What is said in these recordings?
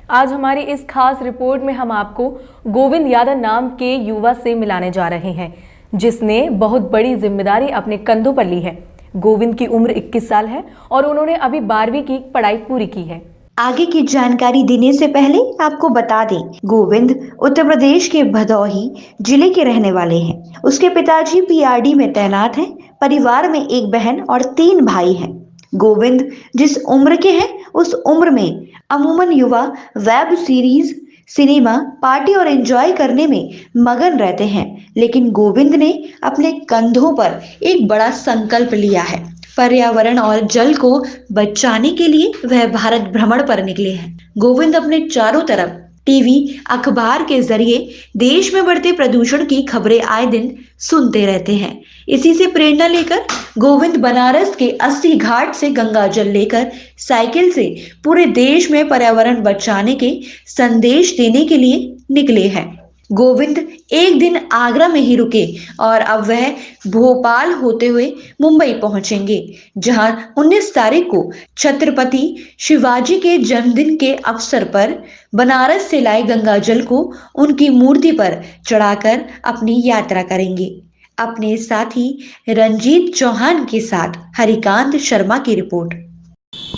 आज हमारी इस खास रिपोर्ट में हम आपको गोविंद यादव नाम के युवा से मिलाने जा रहे हैं, जिसने बहुत बड़ी जिम्मेदारी अपने कंधों पर ली है। गोविंद की उम्र 21 साल है और उन्होंने अभी 12वीं की पढ़ाई पूरी की है। आगे की जानकारी देने से पहले आपको बता दें, गोविंद उत्तर प्रदेश के भदोही जिले के रहने वाले हैं। उसके पिताजी पीआरडी में तैनात हैं। परिवार में एक बहन और 3 भाई हैं। गोविंद जिस उम्र के हैं, उस उम्र में अमूमन युवा वेब सीरीज, सिनेमा, पार्टी और एंजॉय करने में मगन रहते हैं। लेकिन गोविंद ने अपने कंधों पर एक बड़ा संकल्प लिया है। पर्यावरण और जल को बचाने के लिए वह भारत भ्रमण पर निकले हैं। गोविंद अपने चारों तरफ टीवी, अखबार के जरिए देश में बढ़ते प्रदूषण की खबरें आए दिन सुनते रहते हैं। इसी से प्रेरणा लेकर गोविंद बनारस के 80 घाट से गंगा जल लेकर साइकिल से पूरे देश में पर्यावरण बचाने के संदेश देने के लिए निकले हैं। गोविंद एक दिन आगरा में ही रुके और अब वह भोपाल होते हुए मुंबई पहुंचेंगे, जहां 19 तारीख को छत्रपति शिवाजी के जन्मदिन के अवसर पर बनारस से लाए गंगा जल को उनकी मूर्ति पर चढ़ाकर अपनी यात्रा करेंगे। अपने साथी रंजीत चौहान के साथ हरिकांत शर्मा की रिपोर्ट।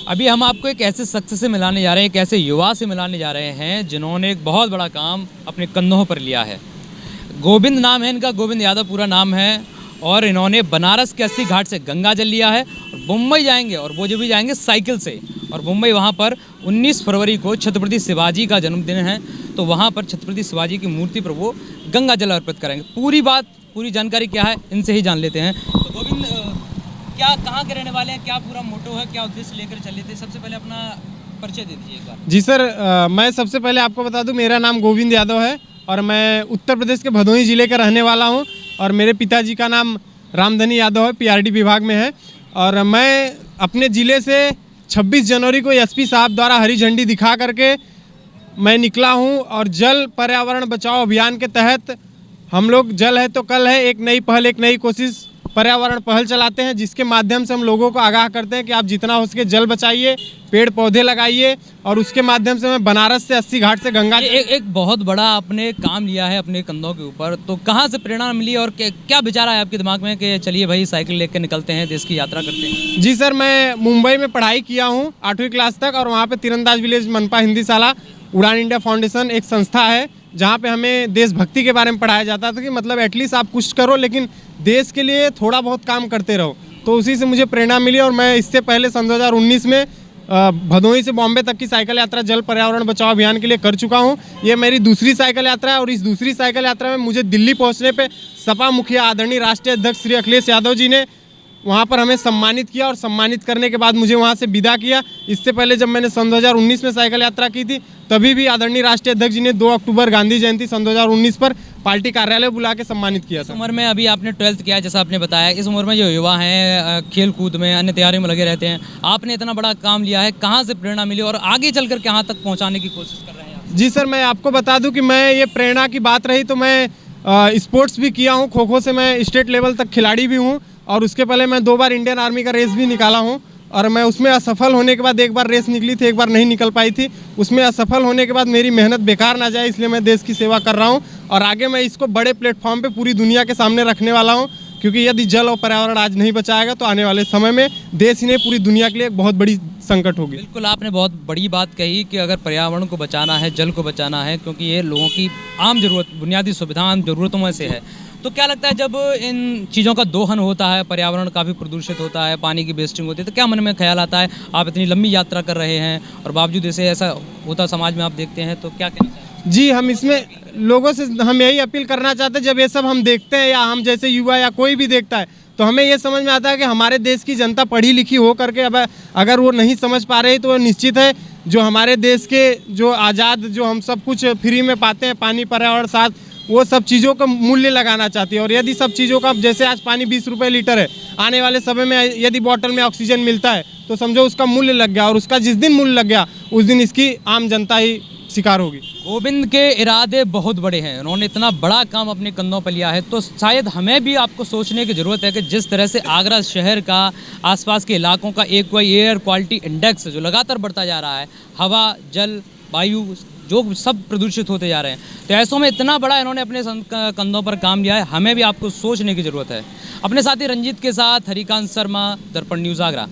अभी हम आपको एक ऐसे शख्स से मिलाने जा रहे हैं, एक ऐसे युवा से मिलाने जा रहे हैं जिन्होंने एक बहुत बड़ा काम अपने कंधों पर लिया है। गोविंद नाम है इनका, गोविंद यादव पूरा नाम है, और इन्होंने बनारस के 80 घाट से गंगा जल लिया है और मुंबई जाएंगे, और वो जो भी जाएंगे साइकिल से। और मुंबई वहाँ पर 19 फरवरी को छत्रपति शिवाजी का जन्मदिन है, तो वहाँ पर छत्रपति शिवाजी की मूर्ति पर वो गंगा जल अर्पित करेंगे। पूरी जानकारी क्या है इनसे ही जान लेते हैं। तो गोविंद, क्या कहाँ के रहने वाले हैं, क्या पूरा मोटो है, क्या उद्देश्य लेकर चले थे? सबसे पहले अपना परिचय दे दीजिए एक बार। जी सर, मैं सबसे पहले आपको बता दूं, मेरा नाम गोविंद यादव है और मैं उत्तर प्रदेश के भदोही ज़िले का रहने वाला हूं। और मेरे पिताजी का नाम रामधनी यादव है, पीआरडी विभाग में है। और मैं अपने ज़िले से 26 जनवरी को एसपी साहब द्वारा हरी झंडी दिखा करके मैं निकला हूँ। और जल पर्यावरण बचाओ अभियान के तहत हम लोग जल है तो कल है, एक नई पहल, एक नई कोशिश पर्यावरण पहल चलाते हैं, जिसके माध्यम से हम लोगों को आगाह करते हैं कि आप जितना हो सके जल बचाइए, पेड़ पौधे लगाइए। और उसके माध्यम से मैं बनारस से 80 घाट से गंगा एक बहुत बड़ा आपने काम लिया है अपने कंधों के ऊपर। तो कहाँ से प्रेरणा मिली और क्या विचार आया आपके दिमाग में कि चलिए भाई साइकिल लेकर निकलते हैं, देश की यात्रा करते हैं? जी सर, मैं मुंबई में पढ़ाई किया हूँ 8वीं क्लास तक, और वहाँ पर तीरंदाज विलेज मनपा हिंदी शाला उड़ान इंडिया फाउंडेशन एक संस्था है, जहाँ पे हमें देशभक्ति के बारे में पढ़ाया जाता था कि मतलब एटलीस्ट आप कुछ करो लेकिन देश के लिए थोड़ा बहुत काम करते रहो। तो उसी से मुझे प्रेरणा मिली। और मैं इससे पहले सन 2019 में भदोही से बॉम्बे तक की साइकिल यात्रा जल पर्यावरण बचाओ अभियान के लिए कर चुका हूँ। ये मेरी दूसरी साइकिल यात्रा है। और इस दूसरी साइकिल यात्रा में मुझे दिल्ली पहुँचने पर सपा मुखिया आदरणीय राष्ट्रीय अध्यक्ष श्री अखिलेश यादव जी ने वहाँ पर हमें सम्मानित किया, और सम्मानित करने के बाद मुझे वहाँ से विदा किया। इससे पहले जब मैंने सन 2019 में साइकिल यात्रा की थी, तभी भी आदरणीय राष्ट्रीय अध्यक्ष जी ने 2 अक्टूबर गांधी जयंती सन 2019 पर पार्टी कार्यालय बुला के सम्मानित किया था। इस उम्र में अभी आपने 12th किया, जैसा आपने बताया, इस उम्र में जो युवा हैं खेल कूद में, अन्य तैयारियों में लगे रहते हैं, आपने इतना बड़ा काम लिया है, कहाँ से प्रेरणा मिली और आगे चल कर कहाँ तक पहुँचाने की कोशिश कर रहे हैं? जी सर, मैं आपको बता दूँ कि मैं ये प्रेरणा की बात रही तो मैं स्पोर्ट्स भी किया हूँ। खो खो से मैं स्टेट लेवल तक खिलाड़ी भी हूँ, और उसके पहले मैं 2 बार इंडियन आर्मी का रेस भी निकाला हूँ। और मैं उसमें असफल होने के बाद, एक बार रेस निकली थी, एक बार नहीं निकल पाई थी। उसमें असफल होने के बाद मेरी मेहनत बेकार ना जाए, इसलिए मैं देश की सेवा कर रहा हूँ। और आगे मैं इसको बड़े प्लेटफॉर्म पे पूरी दुनिया के सामने रखने वाला हूँ, क्योंकि यदि जल और पर्यावरण आज नहीं बचाएगा तो आने वाले समय में देश ही नहीं पूरी दुनिया के लिए एक बहुत बड़ी संकट होगी। बिल्कुल, आपने बहुत बड़ी बात कही कि अगर पर्यावरण को बचाना है, जल को बचाना है, क्योंकि ये लोगों की आम जरूरत, बुनियादी सुविधा, आम जरूरतों में से है। तो क्या लगता है जब इन चीज़ों का दोहन होता है, पर्यावरण काफ़ी प्रदूषित होता है, पानी की वेस्टिंग होती है, तो क्या मन में ख्याल आता है? आप इतनी लंबी यात्रा कर रहे हैं और बावजूद ऐसे ऐसा होता समाज में आप देखते हैं, तो क्या कहना चाहिए? जी, हम इसमें लोगों से हम यही अपील करना चाहते हैं, जब ये सब हम देखते हैं या हम जैसे युवा या कोई भी देखता है, तो हमें ये समझ में आता है कि हमारे देश की जनता पढ़ी लिखी हो करके अब अगर वो नहीं समझ पा रही, तो निश्चित है जो हमारे देश के जो आज़ाद, जो हम सब कुछ फ्री में पाते हैं, पानी, पर्यावरण, साथ, वो सब चीज़ों का मूल्य लगाना चाहती है। और यदि सब चीज़ों का, जैसे आज पानी 20 रुपये लीटर है, आने वाले समय में यदि बॉटल में ऑक्सीजन मिलता है तो समझो उसका मूल्य लग गया, और उसका जिस दिन मूल्य लग गया उस दिन इसकी आम जनता ही शिकार होगी। गोविंद के इरादे बहुत बड़े हैं, उन्होंने इतना बड़ा काम अपने कंधों पर लिया है, तो शायद हमें भी आपको सोचने की ज़रूरत है कि जिस तरह से आगरा शहर का, आसपास के इलाकों का एयर क्वालिटी इंडेक्स जो लगातार बढ़ता जा रहा है, हवा, जल, वायु जो सब प्रदूषित होते जा रहे हैं। तो ऐसों में इतना बड़ा इन्होंने अपने कंधों पर काम लिया है, हमें भी आपको सोचने की ज़रूरत है। अपने साथी रंजीत के साथ हरिकांत शर्मा, दर्पण न्यूज़ आगरा।